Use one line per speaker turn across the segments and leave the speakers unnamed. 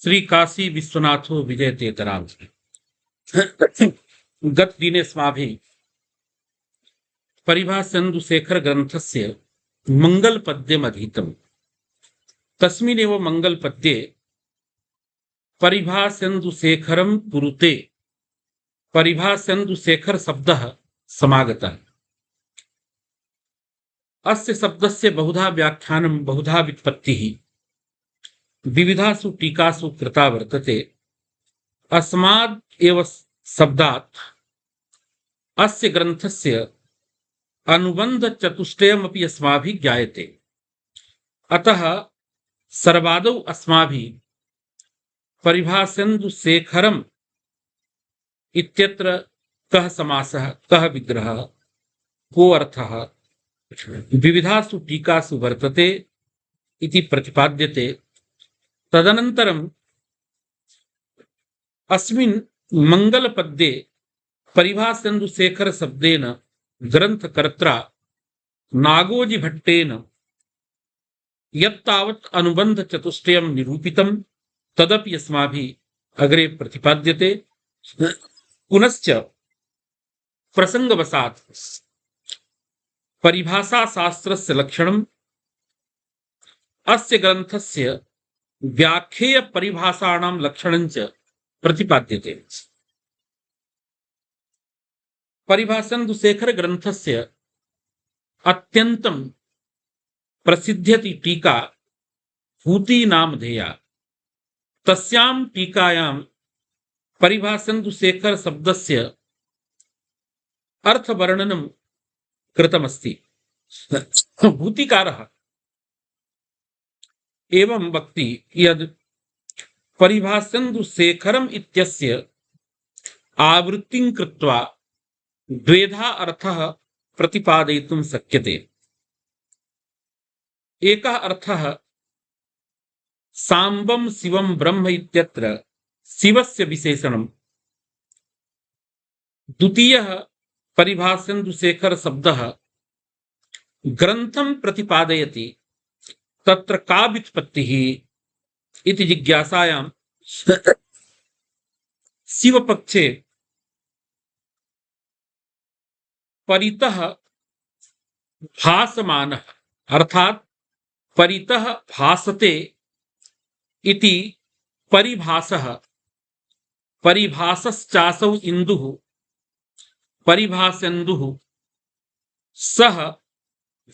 श्री काशी विश्वनाथो विजयतेतराम। गतदिने अस्माभिः परिभाषेन्दुशेखर ग्रन्थस्य मङ्गलपद्यम् अधीतम्। तस्मिन्नेव मङ्गलपद्ये परिभाषेन्दुशेखरं कुरुते परिभाषेन्दुशेखर शब्दः समागतः। अस्य शब्दस्य बहुधा व्याख्यानं बहुधा व्युत्पत्तिः विविधासु टीकासु कृता वर्तते। अस्माद् एव शब्दात् अस्य ग्रन्थस्य अनुबंध चतुष्टयमपि अस्माभिः ज्ञायते। अतः सर्वादौ अस्माभिः परिभाषेन्दुशेखरम् इत्यत्र कः समासः, कः विग्रहः, को अर्थः विविधासु टीकासु वर्तते इति प्रतिपाद्यते। तदनन्तरम् अस्मिन् मङ्गलपद्ये परिभाषेन्दुशेखर शब्देन ग्रन्थकर्त्रा नागोजिभट्टेन यत्तावत् अनुबंध चतुष्टयं निरूपितं तदपि अस्माभिः अग्रे प्रतिपाद्यते। पुनश्च प्रसंगवशात् परिभाषा शास्त्रस्य लक्षणम् अस्य ग्रन्थस्य व्याख्येय परिभाषाणां लक्षणञ्च प्रतिपाद्यते। परिभाषेन्दुशेखर ग्रन्थस्य अत्यन्तं प्रसिद्ध्यति टीका भूतिनामधेया। तस्यां टीकायां परिभाषेन्दुशेखर शब्दस्य अर्थवर्णनं कृतमस्ति। भूतिकारः एवं वक्ति यद् परिभाषेन्दुशेखरम् इत्यस्य आवृत्तिं कृत्वा द्वेधा अर्थः प्रतिपादयितुं शक्यते। एकः अर्थः साम्बं शिवं ब्रह्म इत्यत्र शिवस्य विशेषणम्। द्वितीयः परिभाषेन्दुशेखर शब्दः ग्रन्थं प्रतिपादयति, तत्र का व्युत्पत्तिः इति जिज्ञासायां शिवपक्षे परितः भासमानः अर्थात परितः भासते इति परिभासः परिभासश्चासौ इंदुः परिभाषेन्दुः सः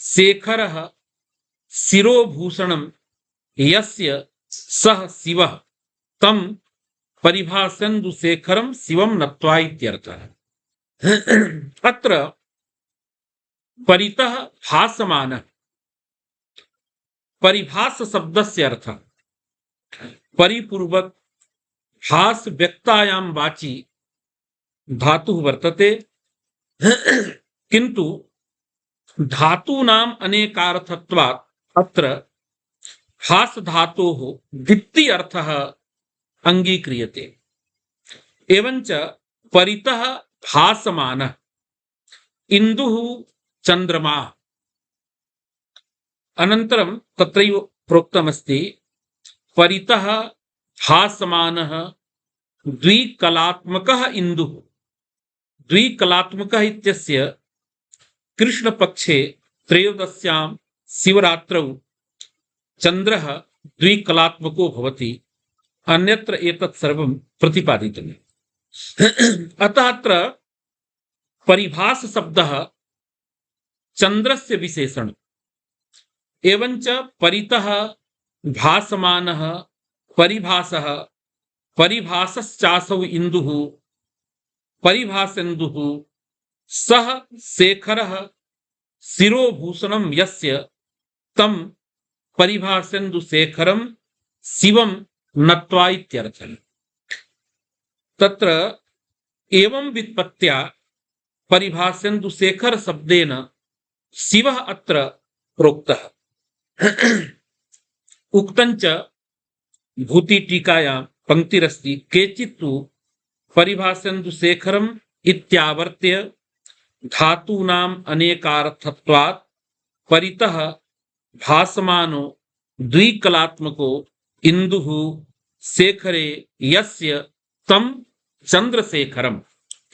शेखरः शिरोभूषणं यस्य सः शिवः तं परिभाषेन्दुशेखरं शिवं नत्वा इत्यर्थः। अत्र परितः भासमानः परिभास शब्दस्य अर्थः परिपूर्वक भास व्यक्तायां वाचि धातुः वर्तते, किन्तु धातूनाम् अनेकार्थत्वात् अत्र भास धातोः द्वितीय अर्थः अंगीक्रियते। एवंच परितः भासमानः इंदुः चंद्रमा। अनन्तरं तत्रैव प्रोक्तमस्ति परितः भासमानः द्विकलात्मकः इंदुः। द्विकलात्मकः इत्यस्य कृष्णपक्षे त्रयोदश्यां शिवरात्रौ चन्द्रः द्विकलात्मको भवति, अन्यत्र एतत् सर्वं प्रतिपादितम्। अतः अत्र परिभास शब्दः चन्द्रस्य विशेषणम्। एवंच परितः भासमानः परिभासः परिभासश्चासौ इंदुः परिभाषेन्दुः सः शेखरः शिरोभूषणं यस्य तं परिभाषेन्दुशेखरं शिवं नत्वा इत्यर्थः। तत्र एवं व्युत्पत्त्या परिभाषेन्दुशेखर शब्देन शिवः अत्र प्रोक्तः। उक्तञ्च भूतिटीकायां पंक्तिरस्ति केचित्तु परिभाषेन्दुशेखरम् इत्यावर्त्य धातूनाम् अनेकार्थत्वात् परितः भासमानो द्विकलात्मको इंदुः शेखरे यस्य तं चंद्रशेखरम्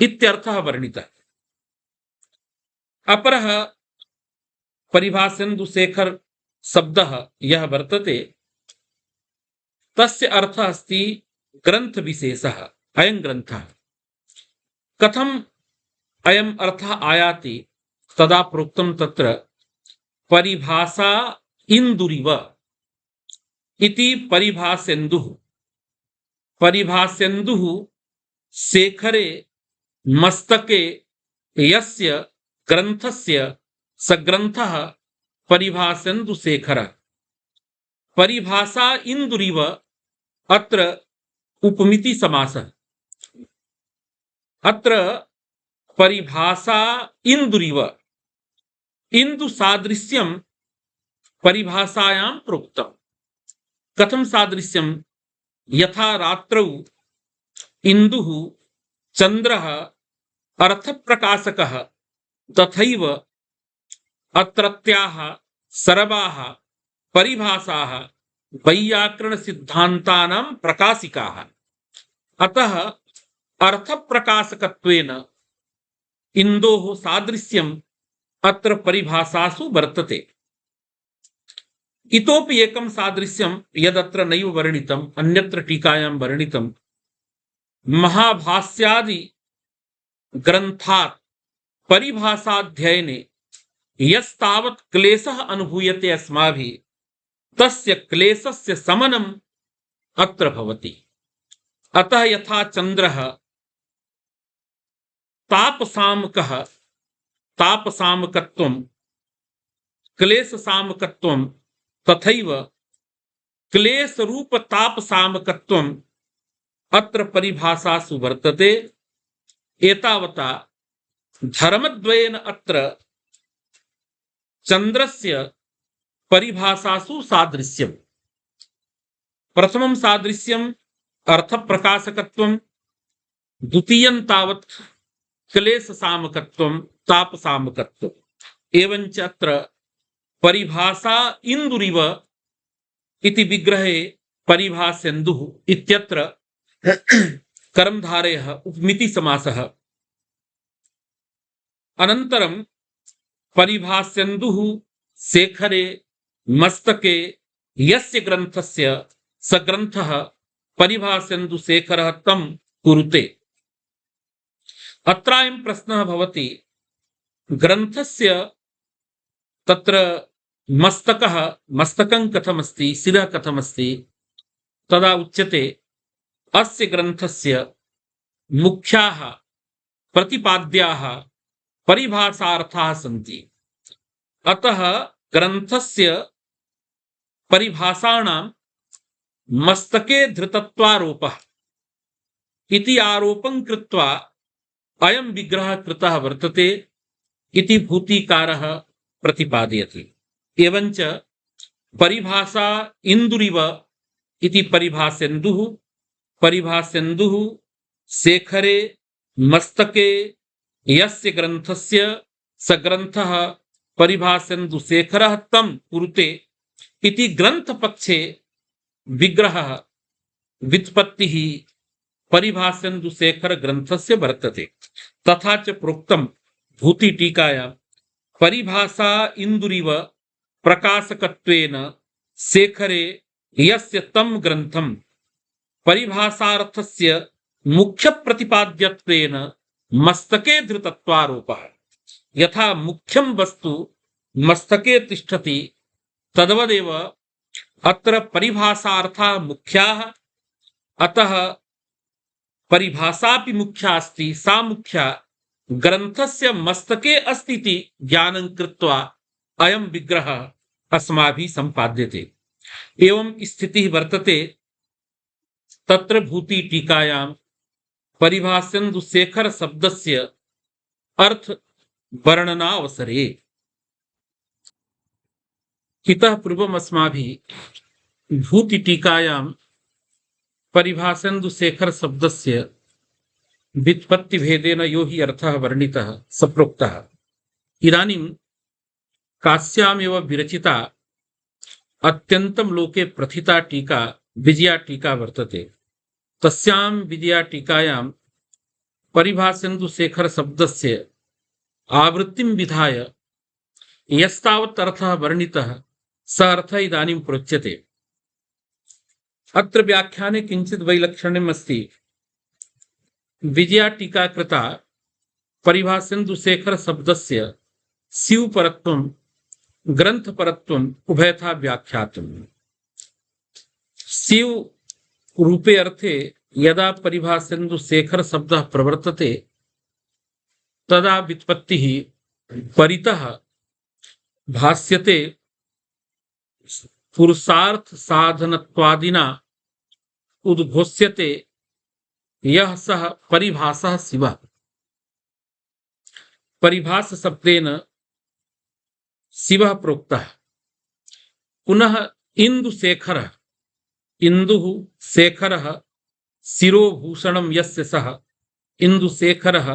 इत्यर्थः वर्णितः। अपरः परिभाषेन्दुशेखर शब्दः यः वर्तते तस्य अर्थः अस्ति ग्रंथ विशेषः। अयं ग्रंथः कथम अयम अर्थः आयाति तदा प्रोक्तं तत्र परिभाषा इंदुरिव इति परिभाषेन्दुः। परिभाषेन्दुः शेखरे मस्तके यस्य ग्रंथस्य स ग्रंथः परिभाषेन्दुशेखरः। परिभाषा इंदुरिव अत्र उपमिति समासः। अत्र परिभाषा इंदुरिव इंदु सादृश्यं परिभाषायां प्रोक्तम्। कथं सादृश्यं? यथा रात्रौ इंदुः चंद्रः अर्थप्रकाशकः तथैव अत्रत्याः सर्वाः परिभाषाः वैयाकरण सिद्धान्तानां प्रकाशिकाः। अतः अर्थप्रकाशकत्वेन इंदोः सादृश्यम् अत्र परिभाषासु वर्तते। इतोपि एकं सादृश्यं यदत्र नैव वर्णितम्, अन्यत्र टीकायां वर्णितम्। महाभाष्यादि ग्रन्थात् परिभाषाध्ययने यस्तावत् क्लेशः अनुभूयते अस्माभिः तस्य क्लेशस्य शमनम् अत्र भवति। अतः यथा चंद्रः तापसामकः तापसामकत्वं क्लेशसामकत्वं तथैव क्लेशरूप तापसामकत्वम् अत्र परिभाषासु वर्तते। एतावता धर्मद्वयेन अत्र चंद्रस्य परिभाषासु सादृश्यम्। प्रथमं सादृश्यम् अर्थप्रकाशकत्वं, द्वितीयं तावत् क्लेशसामकत्वं तापसामकत्वम्। एवञ्च अत्र परिभाषा इंदुरिव इति विग्रहे परिभाषेन्दुः इत्यत्र कर्मधारयः उपमिति समासः। अनन्तरं परिभाषेन्दुः शेखरे मस्तके यस्य ग्रन्थस्य स ग्रन्थः परिभाषेन्दुशेखरः तं कुरुते। अत्रायं प्रश्नः भवति, ग्रन्थस्य तत्र मस्तकः मस्तकं कथमस्ति, शिरः कथमस्ति? तदा उच्यते अस्य ग्रन्थस्य मुख्याः प्रतिपाद्याः परिभाषार्थाः सन्ति। अतः ग्रन्थस्य परिभाषाणां मस्तके धृतत्वारोपः इति आरोपं कृत्वा अयं विग्रहः कृतः वर्तते इति भूतिकारः प्रतिपादयति। एवञ्च परिभाषा इंदुरिव इति परिभाषेन्दुः परिभाषेन्दुः शेखरे मस्तके यस्य ग्रन्थस्य स ग्रन्थः परिभाषेन्दुशेखरः तं कुरुते इति ग्रन्थपक्षे विग्रहः व्युत्पत्तिः परिभाषेन्दुशेखर ग्रन्थस्य वर्तते। तथा च प्रोक्तं भूतिटीकायां परिभाषा इंदुरिव प्रकाशकत्वेन शेखरे यस्य तं ग्रन्थं परिभाषार्थस्य मुख्य प्रतिपाद्यत्वेन मस्तके धृतत्वारोपः। यथा मुख्यं वस्तु मस्तके तिष्ठति तद्वदेव अत्र परिभाषार्थाः मुख्याः। अतः परिभाषापि मुख्या अस्ति। सा मुख्या ग्रन्थस्य मस्तके अस्ति इति ज्ञानं कृत्वा अयं विग्रहः अस्माभिः सम्पाद्यते। एवं स्थितिः वर्तते। तत्र भूतिटीकायां परिभाषेन्दुशेखर शब्दस्य अर्थ वर्णनावसरे इतः पूर्वम् अस्माभिः भूतिटीकायां परिभाषेन्दुशेखर शब्दस्य व्युत्पत्तिभेदेन यो हि अर्थः वर्णितः स प्रोक्तः। इदानीं काश्यामेव विरचिता अत्यन्तं लोके प्रथिता टीका विजया टीका वर्तते। तस्यां विजया टीकायां परिभाषेन्दुशेखर शब्दस्य आवृत्तिं विधाय यस्तावत् अर्थः वर्णितः स अर्थः इदानीं प्रोच्यते। अत्र व्याख्याने किञ्चित् वैलक्षण्यम् अस्ति। विजया टीका कृता परिभाषेन्दुशेखर शब्दस्य शिवपरत्वं ग्रंथपरत्वम् उभयथा व्याख्यातुम्। शिव रूपे अर्थे यदा परिभाषेन्दुशेखर शब्दः प्रवर्तते तदा व्युत्पत्तिः परितः भाष्यते पुरुषार्थ साधनत्वादिना उद्घोष्यते यः सः परिभाषः शिवः। परिभाष शब्देन शिवः प्रोक्तः। पुनः इंदुशेखरः, इंदुः शेखरः शिरोभूषणं यस्य सः इंदुशेखरः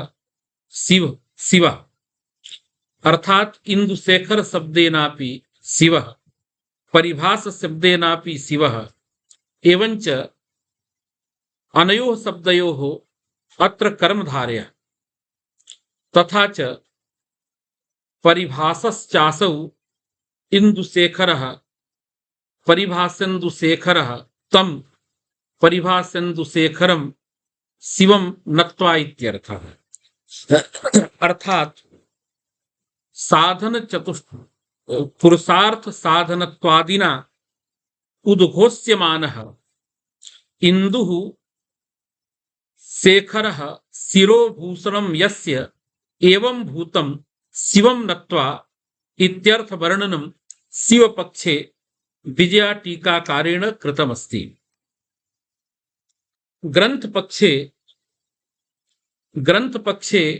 शिवः। अर्थात इंदुशेखर शब्देनापि शिवः, परिभाष शब्देनापि शिवः, एवञ्च अनयोः शब्दयोः अत्र कर्मधारयः। तथा च परिभाषश्चासौ इंदुशेखरः परिभाषेन्दुशेखरः तं परिभाषेन्दुशेखरं शिवं नत्वा इत्यर्थः। अर्थात साधन पुरुषार्थ साधनत्वादिना उद्घोष्यमानः इंदुः शेखरः शिरोभूषणं यस्य एवं भूतं शिवं नत्वा इत्यर्थ वर्णनं शिवपक्षे विजया टीकाकारेण कृतमस्ति। ग्रंथपक्षे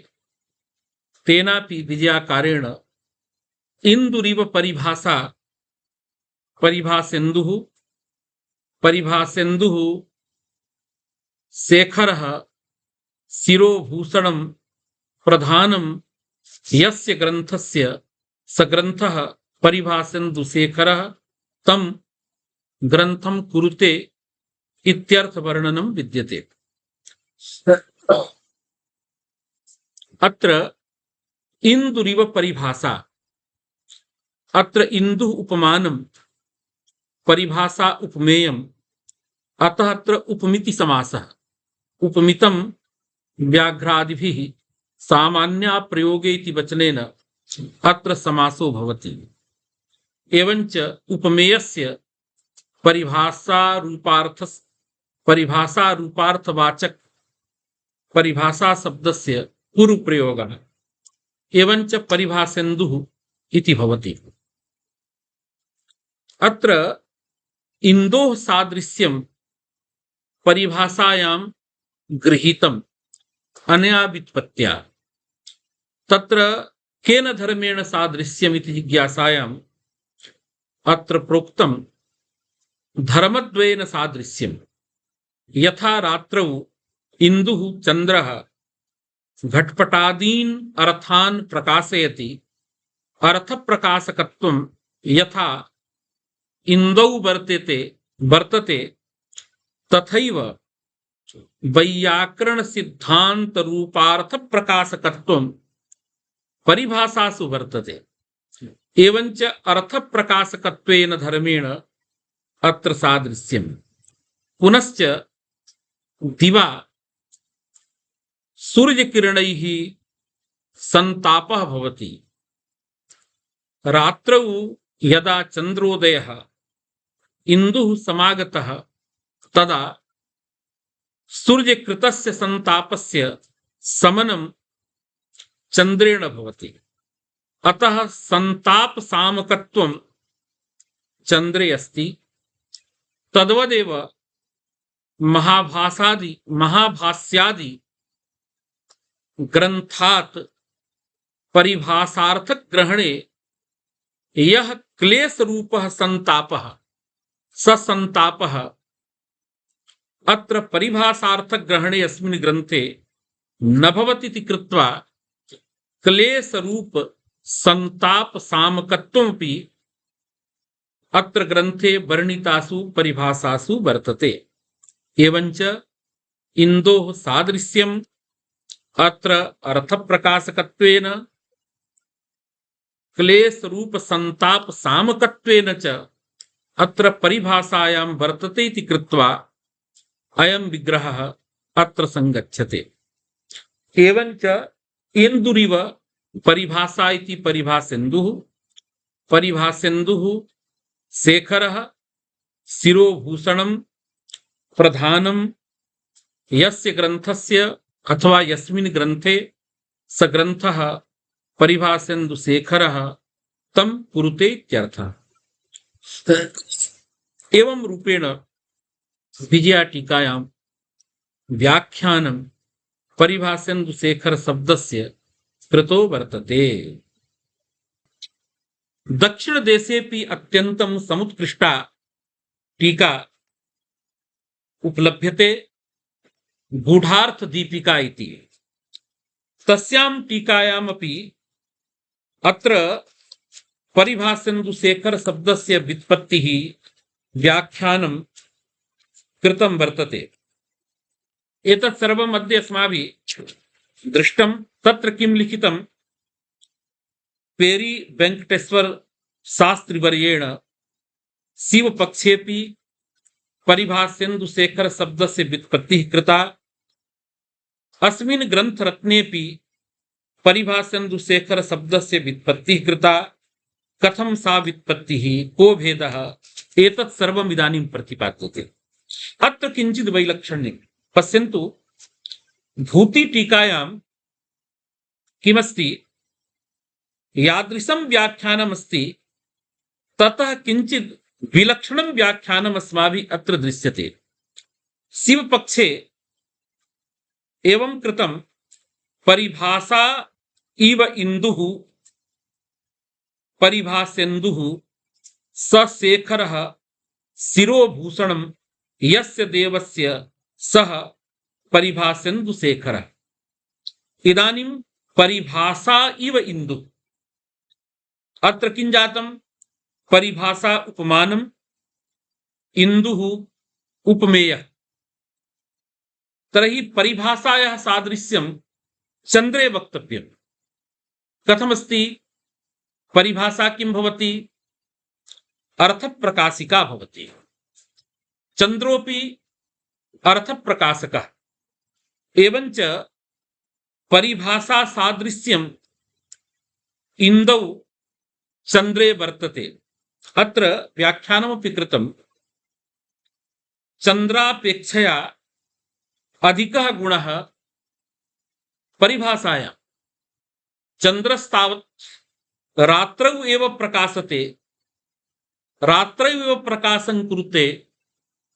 तेनापि विजयाकारेण इंदुरिव परिभाषेन्दुः शेखरः शिरोभूषणं प्रधानं यस्य ग्रंथस्य स ग्रंथः परिभाषेन्दुशेखरः तं ग्रंथं कुरुते इत्यर्थ वर्णनं विद्यते। अत्र इंदुरिव परिभाषा, अत्र इंदुः उपमानं परिभाषा उपमेयम्, अतः अत्र उपमिति समासः। उपमितं व्याघ्रादिभिः सामान्या प्रयोगे इति वचनेन अत्र समासो भवति। एवञ्च उपमेयस्य परिभाषारूपार्थवाचक परिभाषा शब्दस्य पूर्वप्रयोगः एवञ्च परिभाषेन्दुः इति भवति। अत्र इंदोः सादृश्यं परिभाषायां गृहीतम् अनया व्युत्पत्त्या। तत्र केन धर्मेण सादृश्यम् इति जिज्ञासायाम् अत्र प्रोक्तं धर्मद्वयेन सादृश्यम्। यथा रात्रौ इंदुः चंद्रः घटपटादीन् अर्थान् प्रकाशयति, अर्थप्रकाशकत्वं यथा इंदौ वर्तते तथैव वैयाकरण सिद्धांत रूपार्थ प्रकाशकत्वं परिभाषासु वर्तते। एवञ्च अर्थ प्रकाशकत्वेन धर्मेण अत्र सादृश्यम्। पुनश्च दिवा सूर्यकिरणैः संतापः भवति, रात्रौ यदा चंद्रोदयः इंदुः समागतः तदा सूर्यकृतस्य संतापस्य समनं चंद्रेण भवति। अतः संताप सामकत्वं चंद्रे अस्ति। तद्वदेव महाभाष्यादि ग्रंथात् परिभाषार्थक ग्रहणे यह क्लेश रूपः संतापः स संतापः अत्र परिभाषार्थक ग्रहणे अस्मिन् ग्रंथे न भवति इति कृत्वा क्लेश रूप संताप सामकत्वमपि अत्र ग्रंथे वर्णितासु परिभाषासु वर्तते। एवंच इंदोः सादृश्यम् अत्र अर्थप्रकाशकत्वेन क्लेश रूप संताप सामकत्वेन च अत्र परिभाषायां वर्तते इति कृत्वा अयं विग्रहः अत्र संगच्छते। एवंच इंदुरिव परिभाषा इति परिभाषेन्दुः, परिभाषेन्दुः शेखरः शिरोभूषणं प्रधानं यस्य ग्रंथस्य अथवा यस्मिन् ग्रंथे स ग्रंथः परिभाषेन्दुशेखरः तं कुरुते इत्यर्थः। एवं रूपेण विजया टीकायां व्याख्यानं परिभाषेन्दुशेखर शब्दस्य कृतो वर्तते। दक्षिण देशेपि अत्यन्तं समुत्कृष्टा टीका उपलभ्यते, गूढ़ार्थ दीपिका इति। तस्यां टीकायामपि अत्र परिभाषेन्दुशेखर शब्दस्य व्युत्पत्तिः व्याख्यानं कृतं वर्तते। एतत् सर्वम् अद्य अस्माभिः दृष्टं। तत्र किं लिखितं, पेरी वेंकटेश्वर शास्त्रिवर्येण शिवपक्षेपि परिभाषेन्दुशेखर शब्दस्य व्युत्पत्तिः कृता, अस्मिन् ग्रन्थरत्नेपि परिभाषेन्दुशेखर शब्दस्य व्युत्पत्तिः कृता। कथं सा व्युत्पत्तिः, को भेदः, एतत् सर्वम् इदानीं प्रतिपाद्यते। अत्र किञ्चित् वैलक्षण्यं पश्यन्तु। भूतिटीकायां किमस्ति, यादृशं व्याख्यानमस्ति ततः किञ्चित् विलक्षणं व्याख्यानम् अस्माभिः अत्र दृश्यते। शिवपक्षे एवं कृतं, परिभाषा इव इंदुः परिभाषेन्दुः स शेखरः शिरोभूषणं यस्य देवस्य सः परिभाषेन्दुशेखरः। इदानीं परिभाषा इव इंदुः, अत्र किं जातं, परिभाषा उपमानम्, इंदुः उपमेयः। तर्हि परिभाषायाः सादृश्यं चन्द्रे वक्तव्यं। कथमस्ति, परिभाषा किं भवति, अर्थप्रकाशिका भवति। चन्द्रोऽपि अर्थप्रकाशकः। एवंच परिभाषा सादृश्यम् इंदौ चन्द्रे वर्तते। अत्र व्याख्यानमपि कृतं, चन्द्रापेक्षया अधिकः गुणः परिभाषायां। चन्द्रस्तावत् रात्रौ एव प्रकाशते, रात्रौ एव प्रकाशं कुरुते,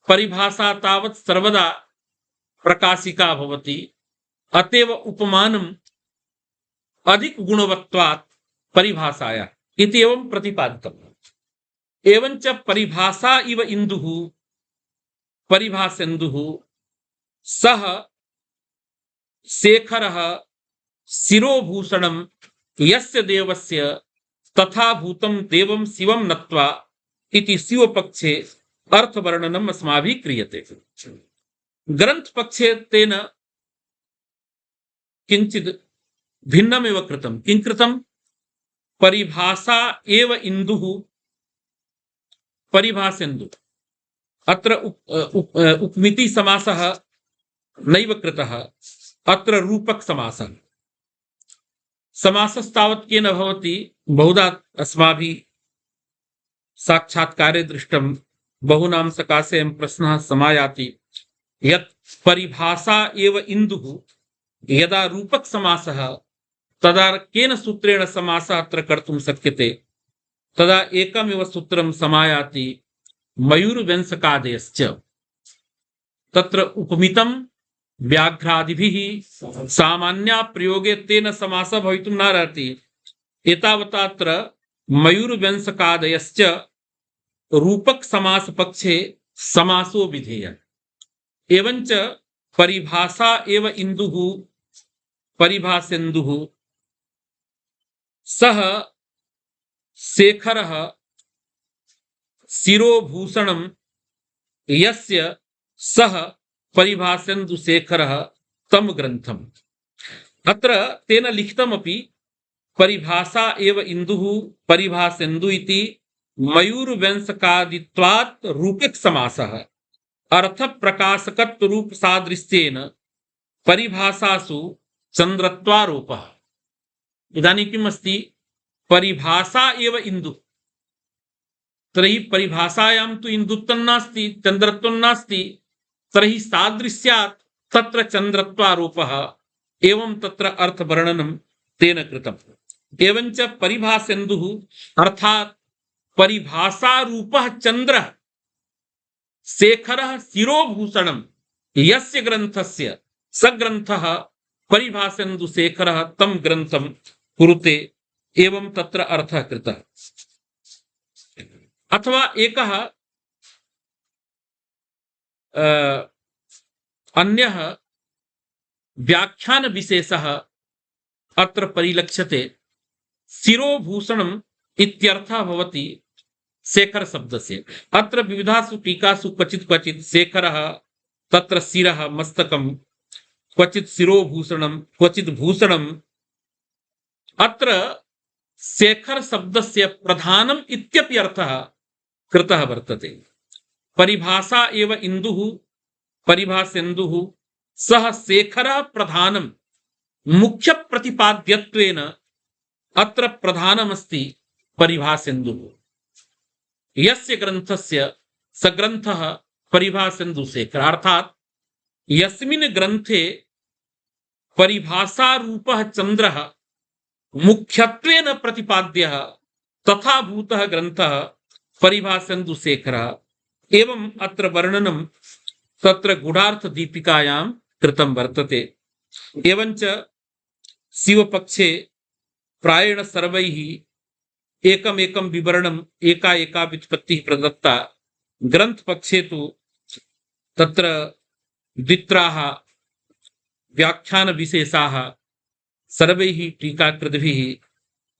परिभाषा तावत् सर्वदा प्रकाशिका भवति। अतएव उपमानम् अधिक गुणवत्वात् परिभाषाया इति एवं प्रतिपादितम्। एवंच परिभाषा इव इंदुः परिभाषेन्दुः सः शेखरः शिरोभूषणं यस्य देवस्य तथा भूतं देवं शिवं नत्वा इति शिवपक्षे अर्थवर्णनम् अस्माभिः क्रियते। ग्रन्थपक्षे तेन किञ्चित् भिन्नमेव कृतं। किं कृतं, परिभाषा एव इंदुः परिभाषेन्दुः। अत्र उपमिति समासः नैव कृतः, अत्र रूपक समासः। समासस्तावत् केन भवति, बहुधा अस्माभिः साक्षात्कारे दृष्टं। बहूनां सकाशे अयं प्रश्नः समायाति यत् परिभाषा एव इंदुः यदा रूपक समासः तदा केन सूत्रेण समासः अत्र कर्तुं शक्यते। तदा एकमेव सूत्रं समायाति, मयूरवंशकादयश्च। तत्र उपमितं व्याघ्रादिभिः सामान्या प्रयोगे तेन समासः भवितुं नार्हति। एतावता अत्र मयूरवंशकादयश्च रूपक समास पक्षे समासो विधेयः। एवंच परिभाषा एव इंदुः परिभाषेन्दुः सः शेखरः शिरोभूषणं यस्य सः परिभाषेन्दुशेखरः तं ग्रन्थम्। अत्र तेन लिखितमपि परिभाषा एव इंदुः परिभाषेन्दु इति मयूरवंशकादित्वात् रूपक समासः अर्थ प्रकाशकत्व रूप सादृश्येन परिभाषासु चन्द्रत्वारोपः। इदानीं किम् अस्ति? परिभाषा एव इंदुः, तर्हि परिभाषायां तु इंदुत्वं नास्ति, चन्द्रत्वं नास्ति, तर्हि सादृश्यात् तत्र चन्द्रत्वारोपः एवं तत्र अर्थवर्णनं तेन कृतम्। एवञ्च परिभाषेन्दुः अर्थात् परिभाषारूपः चन्द्रः शेखरः शिरोभूषणं यस्य ग्रन्थस्य स ग्रन्थः परिभाषेन्दुशेखरः तं ग्रन्थं कुरुते, एवं तत्र अर्थः कृतः। अथवा एकः अन्यः व्याख्यान विशेषः अत्र परिलक्ष्यते। शिरोभूषणम् इत्यर्थः भवति शेखर शब्दस्य। अत्र विविधासु टीकासु क्वचित् क्वचित् शेखरः तत्र शिरः मस्तकं, क्वचित् शिरोभूषणं, क्वचित् भूषणम्। अत्र शेखर शब्दस्य प्रधानम् इत्यपि अर्थः कृतः वर्तते। परिभाषा एव इंदुः परिभाषेन्दुः सः शेखरः प्रधानं मुख्य प्रतिपाद्यत्वेन अत्र प्रधानमस्ति परिभाषेन्दुः। यस्य ग्रन्थस्य स ग्रन्थः परिभाषेन्दुशेखरः, अर्थात् यस्मिन् ग्रन्थे परिभाषारूपः चन्द्रः मुख्यत्वेन प्रतिपाद्यः तथा भूतः ग्रन्थः परिभाषेन्दुशेखरः। एवं अत्र वर्णनं तत्र गूढार्थ दीपिकायां कृतं वर्तते। एवञ्च शिवपक्षे प्रायेण सर्वैः एकमेकं विवरणम् एका एका व्युत्पत्तिः प्रदत्ता। ग्रन्थपक्षे तु तत्र द्वित्राः व्याख्यान विशेषाः सर्वैः टीकाकृद्भिः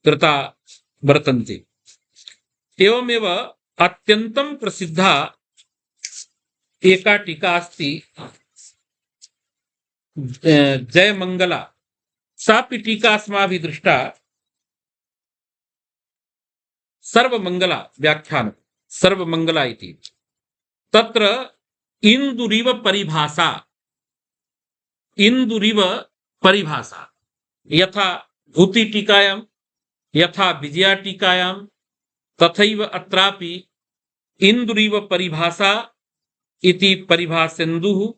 कृता वर्तन्ते। एवमेव अत्यन्तं प्रसिद्धा एका टीका अस्ति जयमंगला। सापि टीका अस्माभिः दृष्टा। सर्वमंगला व्याख्यान सर्वमंगला इति। तत्र इंदुरिव परिभाषा, इंदुरिव परिभाषा यथा भूति टीकायां, यथा विजया टीकायां, तथैव अत्रापि इंदुरिव परिभाषा इति परिभाषेन्दुः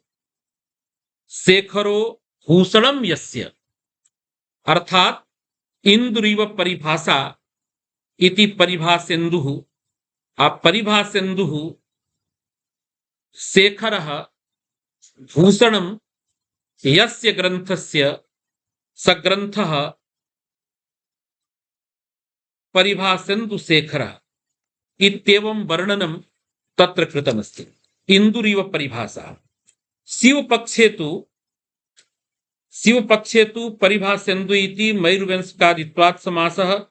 शेखरो भूषणं यस्य, अर्थात इंदुरिव परिभाषा इति परिभाषेन्दुः परिभाषेन्दुः शेखरः भूषणं यस्य ग्रन्थस्य स ग्रन्थः परिभाषेन्दुशेखरः इत्येवं वर्णनं तत्र कृतमस्ति। इंदुरिव परिभाषा। शिवपक्षे तु परिभाषेन्दु इति मयूरवंशकादित्वात् समासः।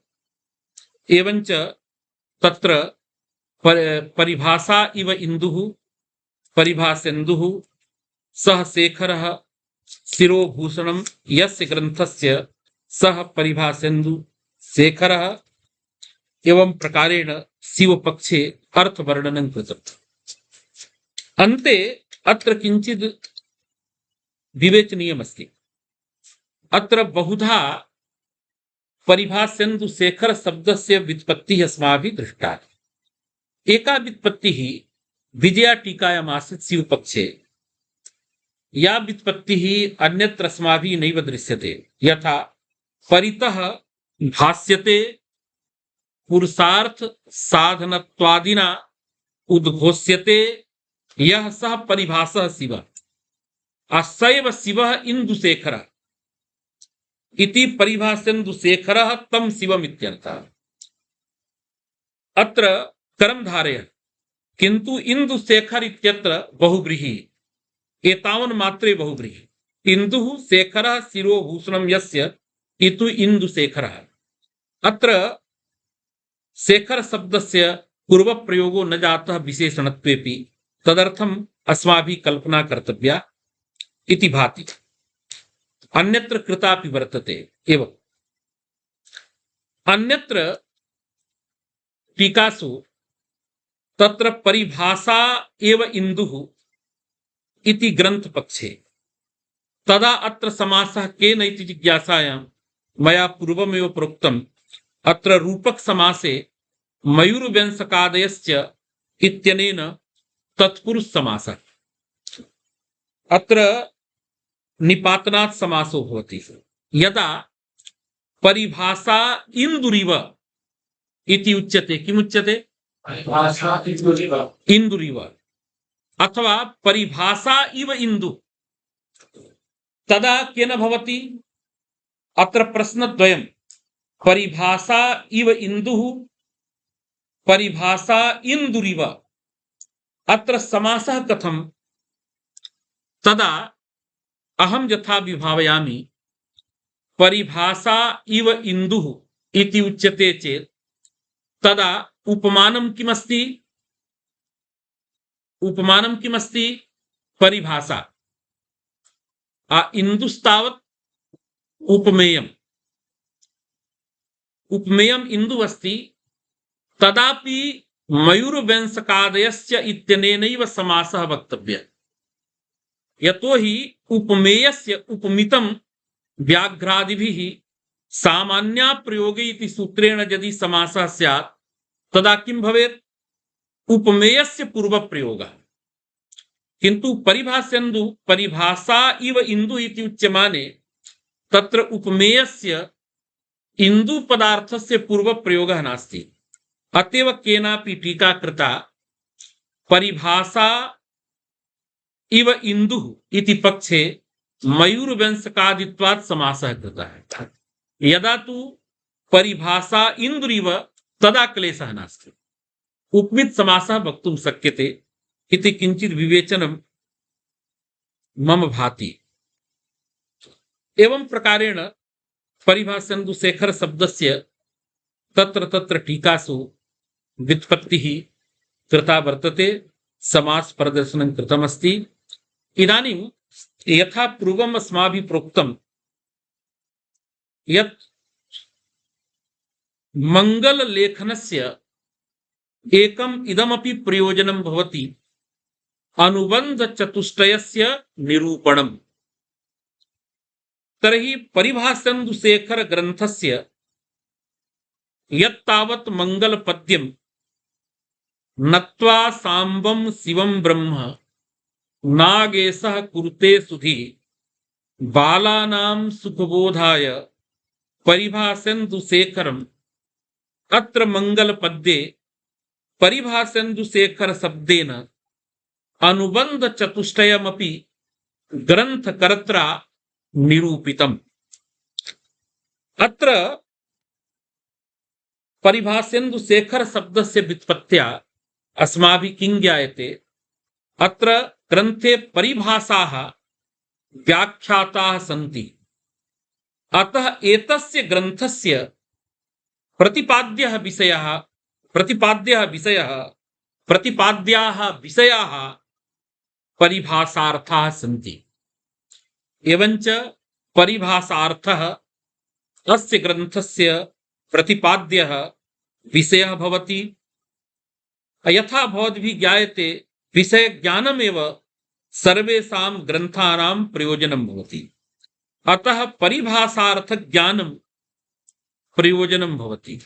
एवञ्च तत्र परिभाषा इव इंदुः परिभाषेन्दुः सः शेखरः शिरोभूषणं यस्य ग्रन्थस्य सः परिभाषेन्दुशेखरः। एवं प्रकारेण शिवपक्षे अर्थवर्णनं कृतम्। अन्ते अत्र किञ्चित् विवेचनीयमस्ति। अत्र बहुधा परिभाषेन्दुशेखर शब्दस्य व्युत्पत्तिः अस्माभिः दृष्टा। एका व्युत्पत्तिः विजया टीकायाम् आसीत् शिवपक्षे। या व्युत्पत्तिः अन्यत्र अस्माभिः नैव दृश्यते। यथा परितः भाष्यते पुरुषार्थ साधनत्वादिना उद्घोष्यते यः सः परिभाषः शिवः असैव शिवः इंदुशेखरः इति परिभाषेन्दुशेखरः तं शिवम् इत्यर्थः। अत्र करं धारयः, किन्तु इंदुशेखर इत्यत्र बहुव्रीहि, एतावन् मात्रे बहुव्रीहि। इंदुः शेखरः शिरोभूषणं यस्य इति इंदुशेखरः। अत्र शेखर शब्दस्य पूर्व प्रयोगो न जातः विशेषणत्वेपि तदर्थम अस्माभिः कल्पना कर्तव्या इति भाति। अन्यत्र कृतापि वर्तते एवं। अन्यत्र टीकासु तत्र परिभाषा एव इंदुः इति ग्रंथपक्षे तदा अत्र समासः केन इति जिज्ञासायां मया पूर्वमेव प्रोक्तम्। अत्र रूपक समासे मयूरव्यंसकादयश्च इत्यनेन तत्पुरुष समासः। अत्र निपातनात् समासो भवति। यदा परिभाषा इंदुरिव इति उच्यते, किमुच्यते? परिभाषा इंदुरिव, इंदुरिव अथवा परिभाषा इव इंदु, तदा केन भवति? अत्र प्रश्नद्वयम्, परिभाषा इव इंदुः, परिभाषा इंदुरिव। अत्र समासः कथम्? तदा अहं यथा विभावयामि, परिभाषा इव इंदुः इति उच्यते चेत् तदा उपमानं किमस्ति? उपमानं किमस्ति? परिभाषा। इंदुस्तावत् उपमेयम्, उपमेयम् इंदु अस्ति। तदापि मयूरव्यंसकादयश्च इत्यनेनैव समासः वक्तव्यः। यतोहि उपमेयस्य उपमितं व्याघ्रादिभिः सामान्या प्रयोगे इति सूत्रेण यदि समासः स्यात् तदा किं भवेत्? उपमेयस्य पूर्व प्रयोगः। किंतु परिभाष्यन्दु परिभाषा इव इंदु इति उच्यमाने तत्र उपमेयस्य इंदु पदार्थस्य पूर्व प्रयोगः नास्ति। अतएव केनापि टीका कृता परिभाषा इव इंदुः इति पक्षे मयूरव्यंसकादित्वात् समासः कृतः है। यदा तु परिभाषा इंदुरिव तदा क्लेशः नास्ति, उपमित समासः वक्तुं शक्यते इति किंचित् विवेचनं मम भाति। एवं प्रकारेण परिभाषेन्दु शेखर शब्दस्य तत्र तत्र टीकासु व्युत्पत्तिः कृता वर्तते, समास प्रदर्शनं कृतमस्ति। इदानीं यथा पूर्वम् अस्माभिः प्रोक्तं यत् मंगल लेखनस्य एकम् इदमपि प्रयोजनं भवति अनुबंध चतुष्टयस्य निरूपणम्। तर्हि परिभाषेन्दु शेखर ग्रंथस्य यत्तावत् मंगल पद्यं नत्वा सांबं शिवं ब्रह्म नागेशः कुरुते सुधि बालानां सुखबोधाय परिभाषेन्दु शेखरम्। अत्र मंगल पद्ये परिभाषेन्दु शेखर शब्देन अनुबंध चतुष्टयमपि ग्रंथकर्त्रा निरूपितम्। अत्र परिभाषेन्दु शेखर शब्दस्य व्युत्पत्त्या अस्माभिः किं ज्ञायते? अत्र ग्रन्थे परिभाषाः व्याख्याताः सन्ति। अतः एतस्य ग्रन्थस्य प्रतिपाद्याः विषयाः परिभाषार्थाः सन्ति। एवञ्च परिभाषार्थः अस्य ग्रन्थस्य प्रतिपाद्यः विषयः भवति। यथा भवद्भिः ज्ञायते विषय ज्ञानमेव सर्वेषां ग्रन्थानां प्रयोजनं भवति। अतः परिभाषार्थ ज्ञानं प्रयोजनं भवति।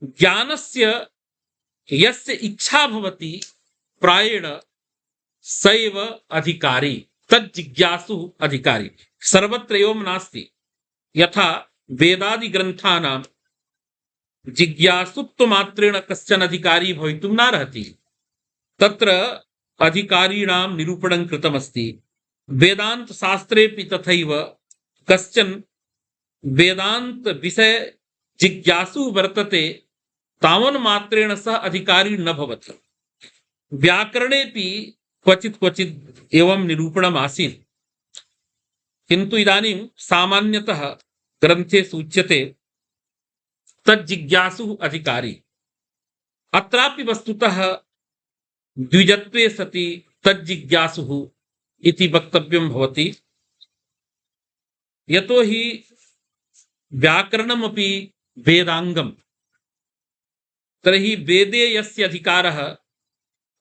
ज्ञानस्य यस्य इच्छा भवति प्रायेण सैव अधिकारी, तज्जिज्ञासु अधिकारी। सर्वत्र एवं नास्ति। यथा वेदादि ग्रन्थानां जिज्ञासुत्व मात्रेण कश्चन अधिकारी भवितुं नार्हति, तत्र अधिकारीणां निरूपणं कृतमस्ति। वेदांत शास्त्रेपि तथैव कश्चन वेदांत विषय जिज्ञासु वर्तते तावन् मात्रेण सः अधिकारी न भवति। व्याकरणेपि क्वचित् क्वचित् एवं निरूपणम् आसीत्, किन्तु इदानीं सामान्यतः ग्रन्थे सूच्यते तज्जिज्ञासु अधिकारी। अत्रापि वस्तुतः द्विजत्वे सति तज्जिज्ञासुः इति वक्तव्यं भवति। यतो हि व्याकरणमपि वेदांगम, तर्हि वेदे यस्य अधिकारः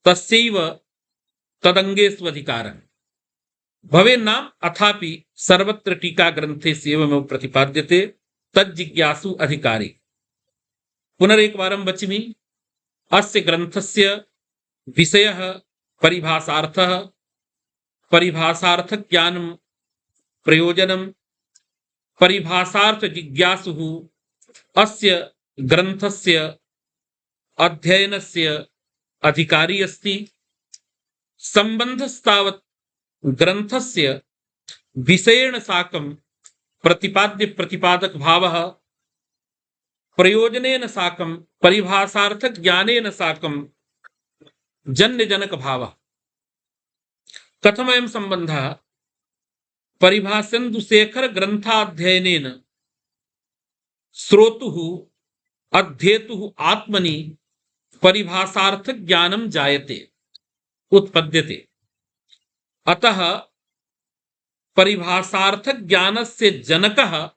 तस्यैव तदंगेषु अधिकारः भवेन्नाम। अथापि सर्वत्र टीका ग्रंथेषु एवमेव प्रतिपाद्यते तज्जिज्ञासु अधिकारी। पुनरेकवारं वचामि, अस्य ग्रंथस्य विषयः परिभाषार्थः, परिभाषार्थ ज्ञानं प्रयोजनं, परिभाषार्थ जिज्ञासुः अस्य ग्रंथस्य अध्ययनस्य अधिकारी अस्ति। संबंधस्तावत् ग्रंथस्य विषयेण साकं प्रतिपाद्य प्रतिपादक भावः, प्रयोजनेन साकं परिभाषार्थ ज्ञानेन साकं जन्य जनक भावः। कथमयं संबंधः? परिभाषेन्दुशेखर ग्रंथाध्ययनेन श्रोतुः अध्येतुः आत्मनि परिभाषार्थ ज्ञानं जायते, उत्पद्यते। अतः परिभाषार्थ ज्ञानस्य जनकः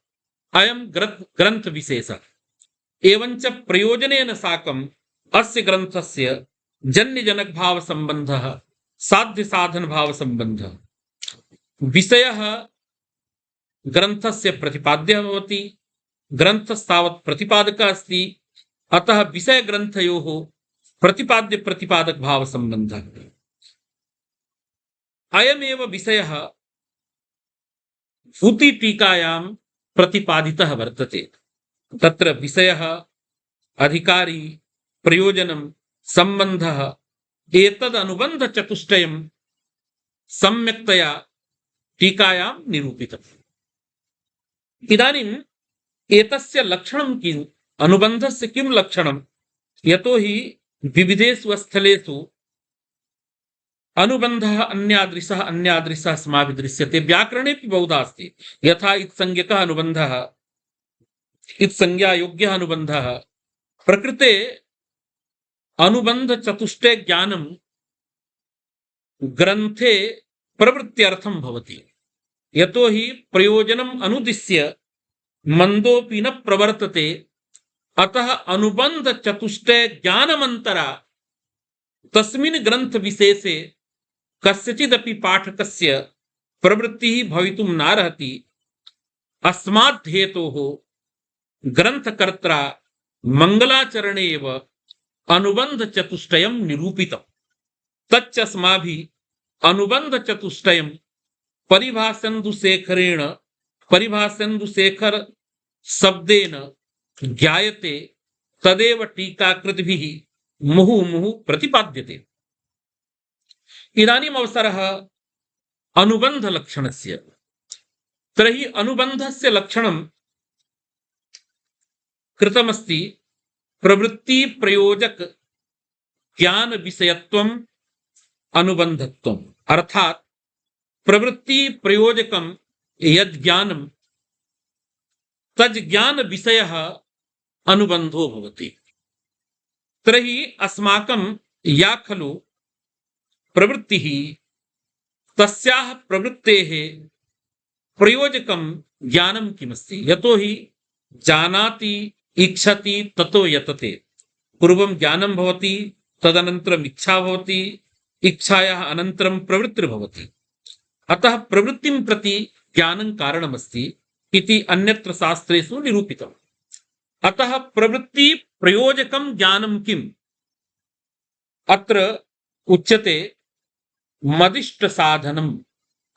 अयं ग्रंथ विशेषः। एवंच प्रयोजनेन साकं अस्य ग्रंथस्य जन्य जनक भाव संबंधः, साध्य साधन भाव संबंधः। विषयः ग्रंथस्य प्रतिपाद्यः भवति, ग्रंथस्तावत् प्रतिपादकः अस्ति। अतः विषय ग्रंथयोः प्रतिपाद्य प्रतिपादक भाव संबंधः। अयमेव विषयः भूति टीकायां प्रतिपादितः वर्तते। तत्र विषयः, अधिकारी, प्रयोजनं, संबंधः एतद् अनुबंध चतुष्टयं सम्यक्तया टीकायां निरूपितम्। इदानीम् एतस्य लक्षणं किम्? अनुबंधस्य किं लक्षणं? यतो हि विविधेषु स्थलेषु अनुबंधः अन्यादृशः अन्यादृशः अस्माभिः दृश्यते। व्याकरणेपि बहुधा अस्ति। यथा इत्संज्ञकः अनुबंधः, इत्संज्ञायोग्यः अनुबंधः। प्रकृते अनुबंध चतुष्टय ज्ञानं ग्रंथे प्रवृत्त्यर्थं भवति। यतो हि प्रयोजनम् अनुदिश्य मंदोपि न प्रवर्तते। अतः अनुबंध चतुष्टय ज्ञानमंतरा तस्मिन् ग्रंथ विशेषे कस्यचिदपि पाठकस्य प्रवृत्तिः भवितुं नार्हति। अस्मात् हेतोः ग्रंथकर्त्रा मंगलाचरणे एव अनुबंध चतुष्टयं निरूपितम्। तच्च अस्माभिः अनुबंध चतुष्टयं परिभाषेन्दुशेखरेण, परिभाषेन्दुशेखर शब्देन ज्ञायते। तदेव टीकाकृतिभिः मुहुर्मुहुः प्रतिपाद्यते। इदानीम् अवसरः अनुबंध लक्षणस्य। तर्हि अनुबंधस्य लक्षणं कृतमस्ति। प्रवृत्ति प्रयोजक ज्ञान विषयत्वम् अनुबंधत्वम्। अर्थात प्रवृत्ति प्रयोजकं यद् ज्ञानं तज् ज्ञान विषयः अनुबंधो भवति। तर्हि अस्माकं या खलु प्रवृत्तिः, तस्याः प्रवृत्तेः प्रयोजकं ज्ञानं किमस्ति? यतो हि जानाति इच्छति ततो यतते। पूर्वं ज्ञानं भवति, तदनन्तरम् इच्छा भवति, इच्छायाः अनन्तरं प्रवृत्तिर्भवति। अतः प्रवृत्तिं प्रति ज्ञानं कारणमस्ति इति अन्यत्र शास्त्रेषु निरूपितम्। अतः प्रवृत्ति प्रयोजकं ज्ञानं किम्? अत्र उच्यते मदिष्ट साधनम्।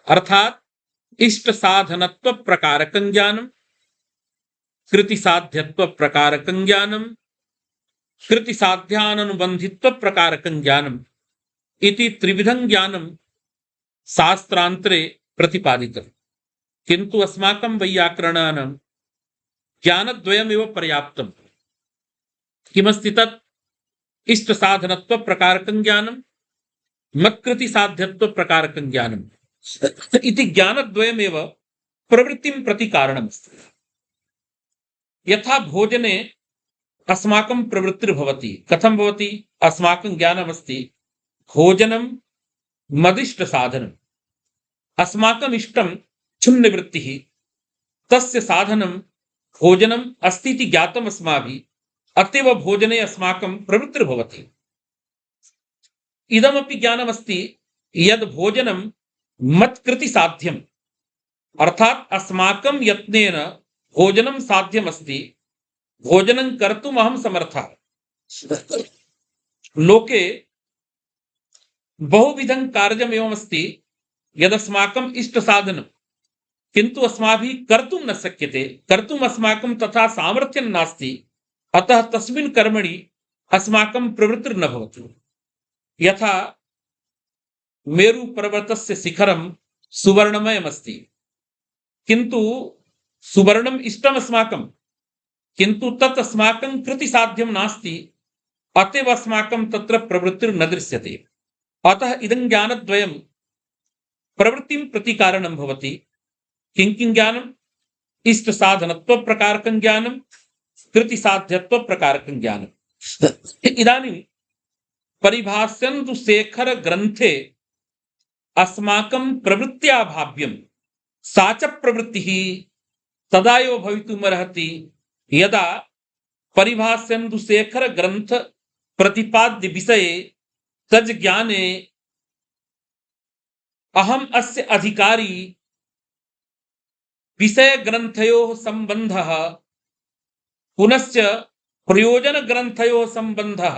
अर्थात इष्ट साधनत्व प्रकारकं ज्ञानं, कृति साध्यत्व प्रकारकं ज्ञानं, कृति साध्याननुबंधित्व प्रकारकं ज्ञानम् इति त्रिविधं ज्ञानं शास्त्रान्तरे प्रतिपादितम्। किन्तु अस्माकं वैयाकरणानां ज्ञानद्वयमेव पर्याप्तम्। किमस्ति तत्? इष्ट साधनत्व प्रकारकं ज्ञानं, मत्कृति साध्यत्व प्रकारकं ज्ञानम् इति ज्ञानद्वयमेव प्रवृत्तिं प्रति कारणमस्ति। यथा भोजने अस्माकं प्रवृत्तिर्भवति। कथं भवति? अस्माकं ज्ञानमस्ति भोजनं मदिष्ट साधनम्। अस्माकम् इष्टं क्षुन्नवृत्तिः, तस्य साधनं भोजनम् अस्ति इति ज्ञातम् अस्माभिः, अतएव भोजने अस्माकं प्रवृत्तिर्भवति। इदमपि ज्ञानमस्ति यद् भोजनं मत्कृति साध्यम्, अर्थात् अस्माकं यत्नेन भोजनं साध्यमस्ति, भोजनं कर्तुम् अहं समर्थः। लोके बहुविधं कार्यम् एवमस्ति यदस्माकम् इष्टसाधनं, किन्तु अस्माभिः कर्तुं न शक्यते, कर्तुम् अस्माकं तथा सामर्थ्यं नास्ति, अतः तस्मिन् कर्मणि अस्माकं प्रवृत्तिर्न भवति। यथा मेरुपर्वतस्य शिखरं सुवर्णमयमस्ति, किन्तु सुवर्णम् इष्टम् अस्माकं, किन्तु तत् अस्माकं कृति साध्यं नास्ति, अतएव अस्माकं तत्र प्रवृत्तिर्न दृश्यते। अतः इदं ज्ञानद्वयं प्रवृत्तिं प्रति कारणं भवति। किं किं ज्ञानम्? इष्ट साधनत्व प्रकारकं ज्ञानं, कृति साध्यत्व प्रकारकं ज्ञानम्। इदानीं परिभाष्यन्तु शेखर ग्रन्थे अस्माकं प्रवृत्त्या भाव्यं सा च प्रवृत्तिः तदा एव भवितुमर्हति यदा परिभाष्यन्तु शेखर ग्रंथ प्रतिपाद्य विषये तज् ज्ञाने अहम अस्य अधिकारी विषय ग्रंथयोः संबंधः पुनश्च प्रयोजन ग्रंथयोः संबंधः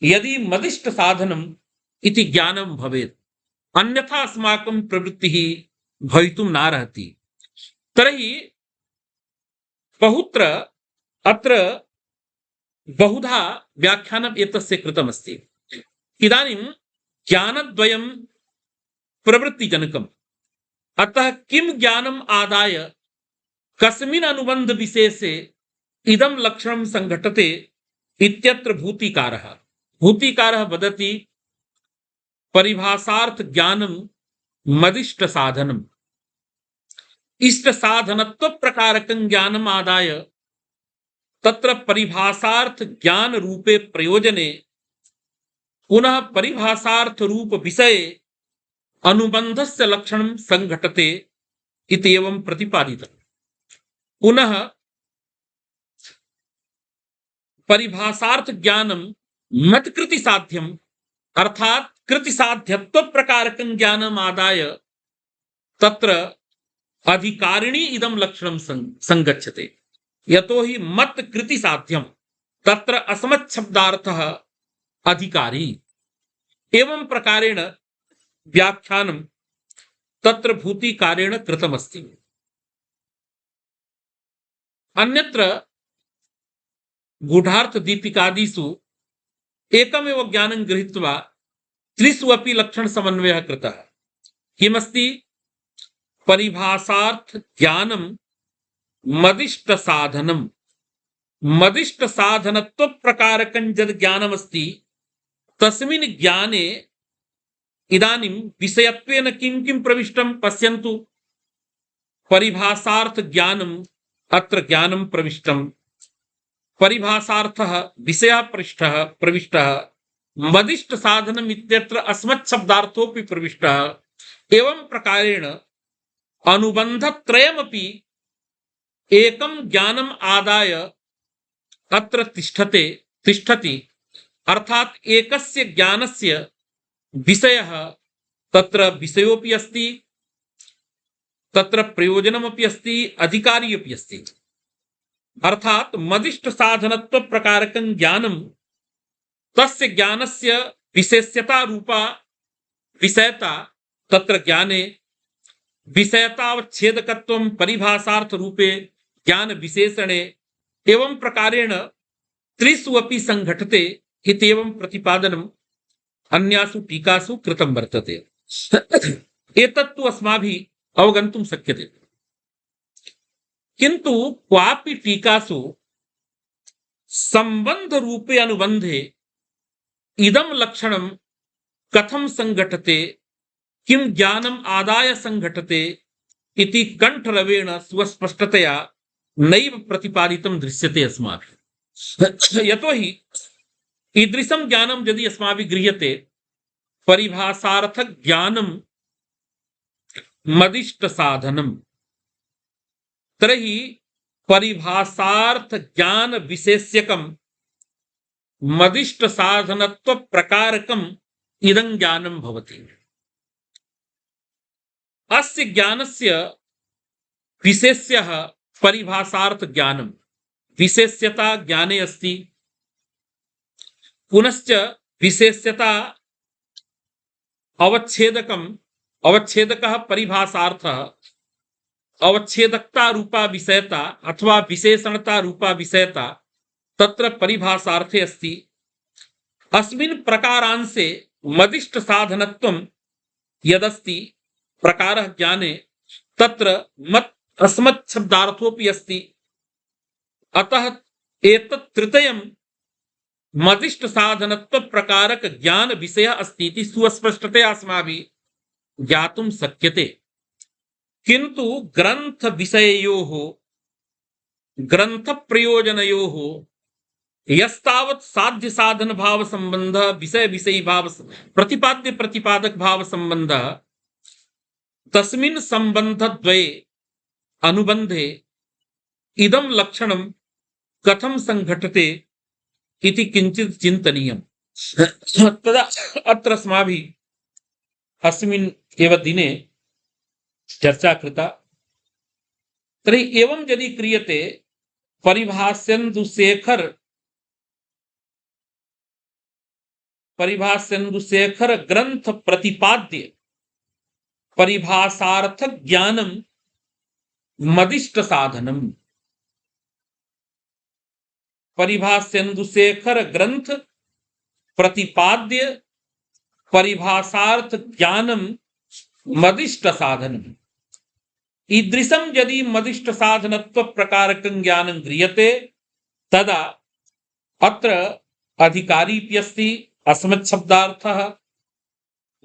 यदि मदिष्ट साधनम् इति ज्ञानं भवेत्, अन्यथा अस्माकं प्रवृत्तिः भवितुं नार्हति। तर्हि बहुत्र अत्र बहुधा व्याख्यानम् एतस्य कृतमस्ति। इदानीं ज्ञानद्वयं प्रवृत्तिजनकम्, अतः किं ज्ञानम् आदाय कस्मिन् अनुबंध विशेषे इदं लक्षणं संघटते इत्यत्र भूतिकारः वदति परिभाषार्थ ज्ञानं मदिष्ट साधनम्। इष्ट साधनत्व प्रकारकं ज्ञानम् आदाय तत्र परिभाषार्थ ज्ञान रूपे प्रयोजने पुनः परिभाषार्थ रूप विषये अनुबंधस्य लक्षणं संघटते इति एवं प्रतिपादितम्। पुनः परिभाषार्थ ज्ञानं मत्कृति साध्यम्, अर्थात कृति साध्यत्व प्रकारकं ज्ञानम् आदाय तत्र अधिकारिणी इदं लक्षणं संगच्छते। यतो हि मत् कृति साध्यं तत्र असमत् शब्दार्थः अधिकारी। एवं प्रकारेण व्याख्यानं तत्र भूतिकारेण कृतमस्ति। अन्यत्र गूढ़ार्थ दीपिकादिषु एकमेव ज्ञानं गृहीत्वा त्रिषु अपि लक्षण समन्वयः कृतः। किमस्ति? परिभाषार्थ ज्ञानं मदिष्ट साधनम्। मदिष्ट साधनत्व प्रकारकं यद् ज्ञानमस्ति तस्मिन् ज्ञाने इदानीं विषयत्वेन किं किं प्रविष्टं पश्यन्तु। परिभाषार्थ ज्ञानम् अत्र ज्ञानं प्रविष्टम्, परिभाषार्थः विषयः प्रविष्टः, मदिष्ट साधनम् इत्यत्र अस्मत् शब्दार्थोऽपि प्रविष्टः। एवं प्रकारेण अनुबंधत्रयमपि एकं ज्ञानम् आदाय अत्र तिष्ठति, अर्थात एकस्य ज्ञानस्य विषयः तत्र विषयोऽपि अस्ति, तत्र प्रयोजनमपि अस्ति, अधिकारी अपि अस्ति। अर्थात मदिष्ट साधनत्व प्रकारकं ज्ञानं तस्य ज्ञानस्य विशेष्यता रूपा विषयता तत्र ज्ञाने विषयतावच्छेदकत्वं परिभाषार्थ रूपे ज्ञान विशेषणे एवं प्रकारेण त्रिषु अपि संघटते इत्येवं प्रतिपादनम् अन्यासु टीकासु कृतं वर्तते। एतत्तु अस्माभिः अवगन्तुं शक्यते, किन्तु क्वापि टीकासु संबंध रूपे अनुबंधे इदं लक्षणं कथं संघटते, किं ज्ञानम् आदाय संघटते इति कंठरवेण सुस्पष्टतया नैव प्रतिपादितं दृश्यते अस्माभिः। यतो हि ईदृशं ज्ञानं यदि अस्माभिः गृह्यते परिभाषार्थक ज्ञानं मदिष्ट साधनम तर्हि परिभाषार्थ ज्ञान विशेष्यकम मदिष्ट साधनत्व प्रकारकम इदं ज्ञानं भवति। अस्य ज्ञानस्य विशेष्यः परिभाषार्थ ज्ञानं विशेष्यता ज्ञाने अस्ति। पुनश्च विशेष्यता अवच्छेदकम अवच्छेदकः परिभाषार्थः अवच्छेदकता रूपा विषयता अथवा विशेषणता रूपा विषयता तत्र परिभाषार्थे अस्ति। अस्मिन् प्रकारांशे मदिष्ट साधनत्वं यदस्ति प्रकारः ज्ञाने तत्र मत् अस्मत् शब्दार्थोऽपि अस्ति। अतः एतत् तृतीयं मदिष्ट साधनत्व प्रकारक ज्ञान विषय अस्ति इति सुस्पष्टतया अस्माभिः ज्ञातुं शक्यते। किन्तु ग्रंथ विषययोः ग्रंथ प्रयोजनयोः यस्तावत् साध्य साधन भाव संबंध विषय विषयी भाव प्रतिपाद्य प्रतिपादक भाव संबंध तस्मिन् संबंधद्वये अनुबंधे इदं लक्षणं कथं संघटते इति किंचित् चिन्तनीयम्। तदा अत्र अस्माभिः अस्मिन् एव दिने चर्चा कृता। तर्हि एवं यदि क्रियते परिभाष्यन्दुशेखर ग्रंथ प्रतिपाद्य परिभाषार्थक ज्ञानं मदिष्ट साधनम परिभाष्यन्दुशेखर ग्रंथ प्रतिपाद्य परिभाषार्थ ज्ञानं मदिष्ट साधनम ईदृशं यदि मदिष्ट साधनत्व प्रकारकं ज्ञानं गृह्यते तदा अत्र अधिकारीऽपि अस्ति अस्मत् शब्दार्थः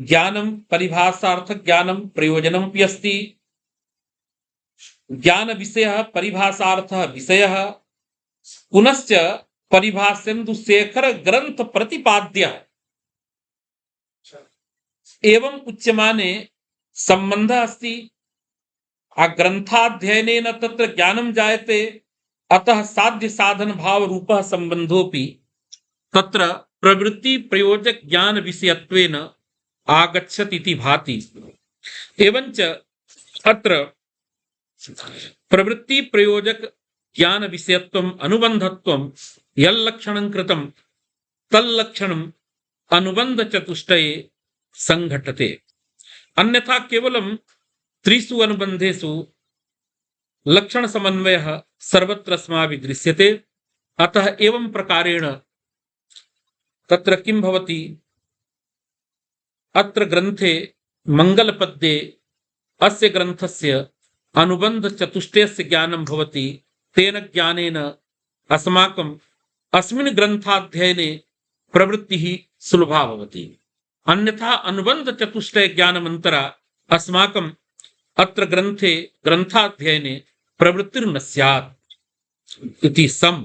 ज्ञानं परिभाषार्थ ज्ञानं प्रयोजनमपि अस्ति। ज्ञान विषयः परिभाषार्थः विषयः पुनश्च परिभाष्यन्दुशेखर ग्रंथ प्रतिपाद्यः एवं उच्यमाने संबंधः अस्ति। ग्रंथाध्ययनेन तत्र ज्ञानं जायते अतः साध्य साधन भाव रूपः संबंधोऽपि तत्र प्रवृत्ति प्रयोजक ज्ञान विषयत्वेन आगच्छति इति भाति। एवंच अत्र प्रवृत्ति प्रयोजक ज्ञान विषयत्वम् अनुबंधत्वं यल्लक्षणं कृतं तल्लक्षणम् अनुबंध चतुष्टये संघटते। अन्यथा केवलं त्रिषु अनुबंधेषु लक्षण समन्वयः सर्वत्र अस्माभिः दृश्यते। अतः एवं प्रकारेण तत्र किं भवति अत्र ग्रंथे मंगलपद्ये अस्य ग्रंथस्य अनुबंध चतुष्टयस्य ज्ञानं भवति। तेन ज्ञानेन अस्माकम् अस्मिन् ग्रंथाध्ययने प्रवृत्तिः सुलभा भवति। अन्यथा अनुबंध चतुष्टय ज्ञानमन्तरा अस्माकम् अत्र ग्रंथे ग्रंथाध्ययने प्रवृत्तिर्न स्यात् इति सम्।